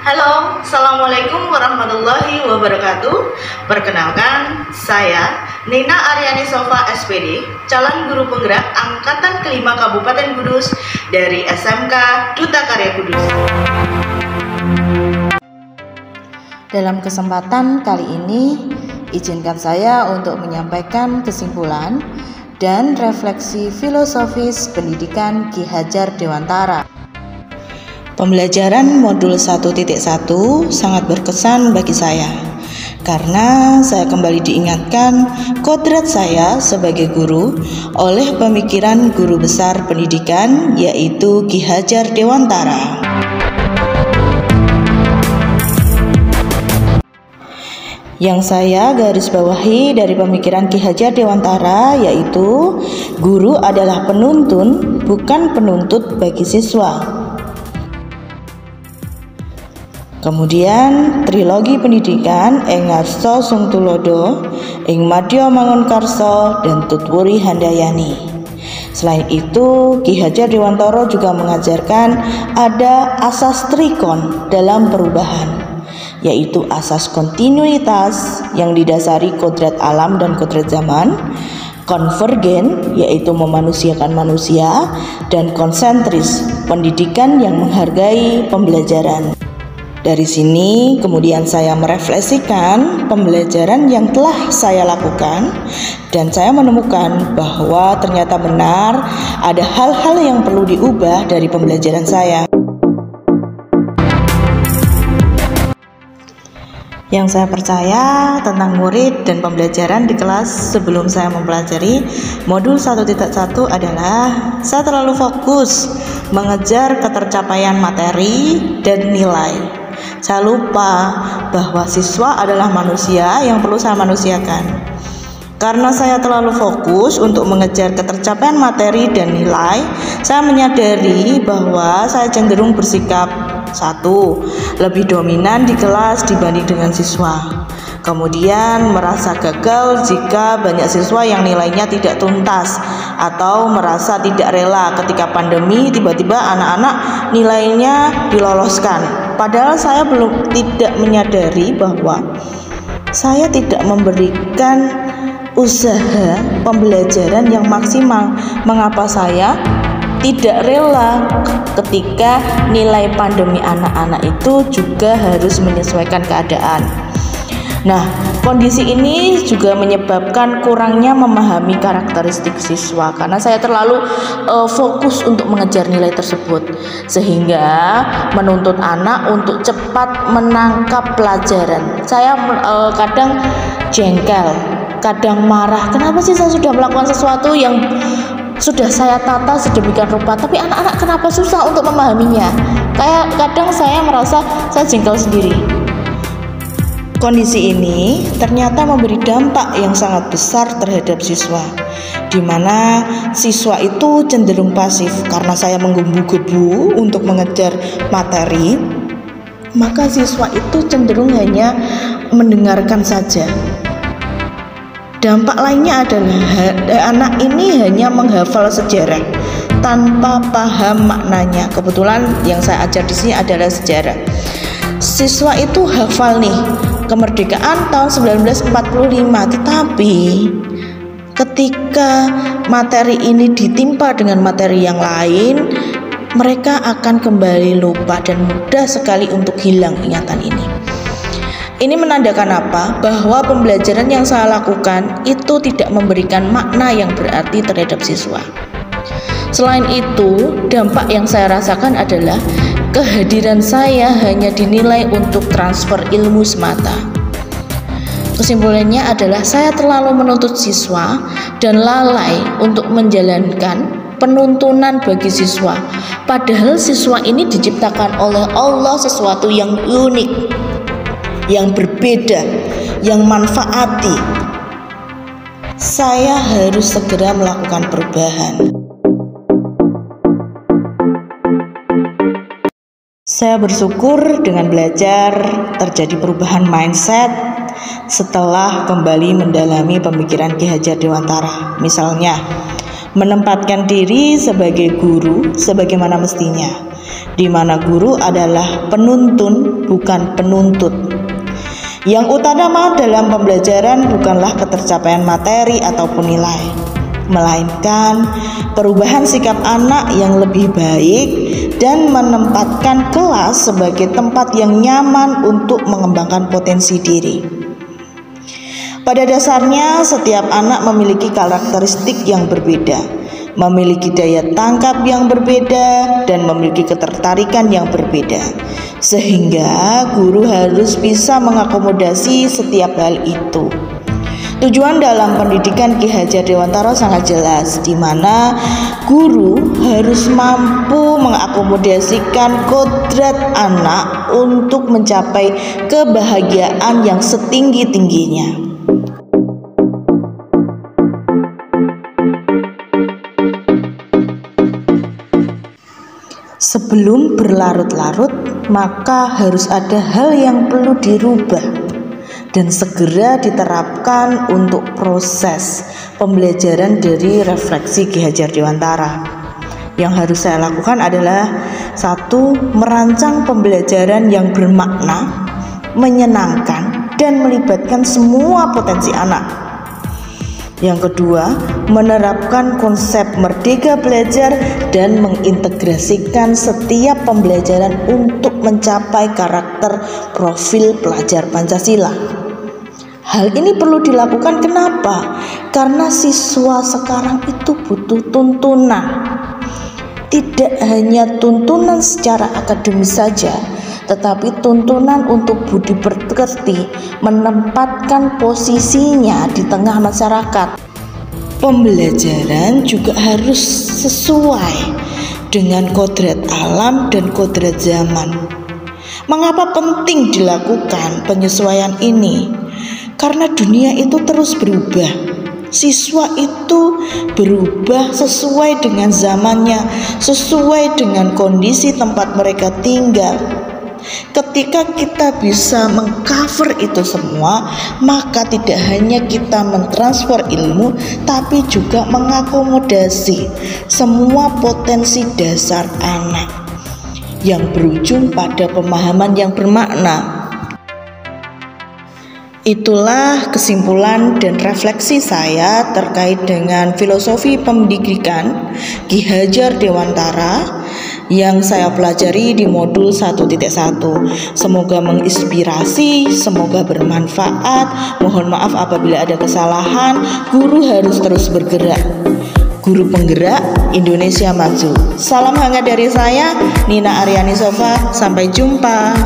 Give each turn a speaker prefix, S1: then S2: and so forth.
S1: Halo, Assalamualaikum warahmatullahi wabarakatuh. Perkenalkan, saya Nina Aryani Sofa SPD, calon guru penggerak Angkatan kelima Kabupaten Kudus dari SMK Duta Karya Kudus. Dalam kesempatan kali ini, izinkan saya untuk menyampaikan kesimpulan dan refleksi filosofis pendidikan Ki Hajar Dewantara. Pembelajaran modul 1.1 sangat berkesan bagi saya karena saya kembali diingatkan kodrat saya sebagai guru oleh pemikiran guru besar pendidikan, yaitu Ki Hajar Dewantara. Yang saya garis bawahi dari pemikiran Ki Hajar Dewantara yaitu guru adalah penuntun, bukan penuntut bagi siswa. Kemudian trilogi pendidikan ing Ngarsa Sung Tulodo, ing Madya Mangunkarsa dan Tutwuri Handayani. Selain itu, Ki Hajar Dewantara juga mengajarkan ada asas trikon dalam perubahan, yaitu asas kontinuitas yang didasari kodrat alam dan kodrat zaman, konvergen yaitu memanusiakan manusia, dan konsentris pendidikan yang menghargai pembelajaran. Dari sini kemudian saya merefleksikan pembelajaran yang telah saya lakukan dan saya menemukan bahwa ternyata benar ada hal-hal yang perlu diubah dari pembelajaran saya. Yang saya percaya tentang murid dan pembelajaran di kelas sebelum saya mempelajari modul 1.1 adalah saya terlalu fokus mengejar ketercapaian materi dan nilai. Saya lupa bahwa siswa adalah manusia yang perlu saya manusiakan. Karena saya terlalu fokus untuk mengejar ketercapaian materi dan nilai, saya menyadari bahwa saya cenderung bersikap lebih dominan di kelas dibanding dengan siswa. Kemudian merasa gagal jika banyak siswa yang nilainya tidak tuntas atau merasa tidak rela ketika pandemi tiba-tiba anak-anak nilainya diloloskan. Padahal saya tidak menyadari bahwa saya tidak memberikan usaha pembelajaran yang maksimal. Mengapa saya tidak rela ketika nilai pandemi anak-anak itu juga harus menyesuaikan keadaan. Nah, kondisi ini juga menyebabkan kurangnya memahami karakteristik siswa karena saya terlalu fokus untuk mengejar nilai tersebut, sehingga menuntut anak untuk cepat menangkap pelajaran. Saya kadang jengkel, kadang marah. Kenapa sih saya sudah melakukan sesuatu yang sudah saya tata sedemikian rupa, tapi anak-anak kenapa susah untuk memahaminya? Kayak kadang saya merasa saya jengkel sendiri. Kondisi ini ternyata memberi dampak yang sangat besar terhadap siswa, di mana siswa itu cenderung pasif karena saya menggebu-gebu untuk mengejar materi, maka siswa itu cenderung hanya mendengarkan saja. Dampak lainnya adalah anak ini hanya menghafal sejarah tanpa paham maknanya. Kebetulan yang saya ajar di sini adalah sejarah. Siswa itu hafal nih kemerdekaan tahun 1945, tetapi ketika materi ini ditimpa dengan materi yang lain, mereka akan kembali lupa dan mudah sekali untuk hilang ingatan ini. Ini menandakan apa? Bahwa pembelajaran yang saya lakukan itu tidak memberikan makna yang berarti terhadap siswa. Selain itu, dampak yang saya rasakan adalah kehadiran saya hanya dinilai untuk transfer ilmu semata. Kesimpulannya adalah saya terlalu menuntut siswa dan lalai untuk menjalankan penuntunan bagi siswa. Padahal siswa ini diciptakan oleh Allah sesuatu yang unik, yang berbeda, yang manfaati. Saya harus segera melakukan perubahan. Saya bersyukur dengan belajar terjadi perubahan mindset setelah kembali mendalami pemikiran Ki Hajar Dewantara. Misalnya, menempatkan diri sebagai guru sebagaimana mestinya, di mana guru adalah penuntun bukan penuntut. Yang utama dalam pembelajaran bukanlah ketercapaian materi ataupun nilai, melainkan perubahan sikap anak yang lebih baik dan menempatkan kelas sebagai tempat yang nyaman untuk mengembangkan potensi diri. Pada dasarnya, setiap anak memiliki karakteristik yang berbeda, memiliki daya tangkap yang berbeda, dan memiliki ketertarikan yang berbeda, sehingga guru harus bisa mengakomodasi setiap hal itu. Tujuan dalam pendidikan Ki Hajar Dewantara sangat jelas, di mana guru harus mampu mengakomodasikan kodrat anak untuk mencapai kebahagiaan yang setinggi-tingginya. Sebelum berlarut-larut, maka harus ada hal yang perlu dirubah dan segera diterapkan untuk proses pembelajaran dari refleksi Ki Hajar Dewantara. Yang harus saya lakukan adalah 1. Merancang pembelajaran yang bermakna, menyenangkan, dan melibatkan semua potensi anak. Yang kedua, menerapkan konsep merdeka belajar dan mengintegrasikan setiap pembelajaran untuk mencapai karakter profil pelajar Pancasila. Hal ini perlu dilakukan kenapa? Karena siswa sekarang itu butuh tuntunan. Tidak hanya tuntunan secara akademis saja, tetapi tuntunan untuk budi pekerti, menempatkan posisinya di tengah masyarakat. Pembelajaran juga harus sesuai dengan kodrat alam dan kodrat zaman. Mengapa penting dilakukan penyesuaian ini? Karena dunia itu terus berubah. Siswa itu berubah sesuai dengan zamannya, sesuai dengan kondisi tempat mereka tinggal. Ketika kita bisa mengcover itu semua, maka tidak hanya kita mentransfer ilmu, tapi juga mengakomodasi semua potensi dasar anak yang berujung pada pemahaman yang bermakna. Itulah kesimpulan dan refleksi saya terkait dengan filosofi pendidikan Ki Hajar Dewantara yang saya pelajari di modul 1.1. Semoga menginspirasi, semoga bermanfaat. Mohon maaf apabila ada kesalahan. Guru harus terus bergerak. Guru penggerak Indonesia maju. Salam hangat dari saya, Nina Aryani Sofa. Sampai jumpa.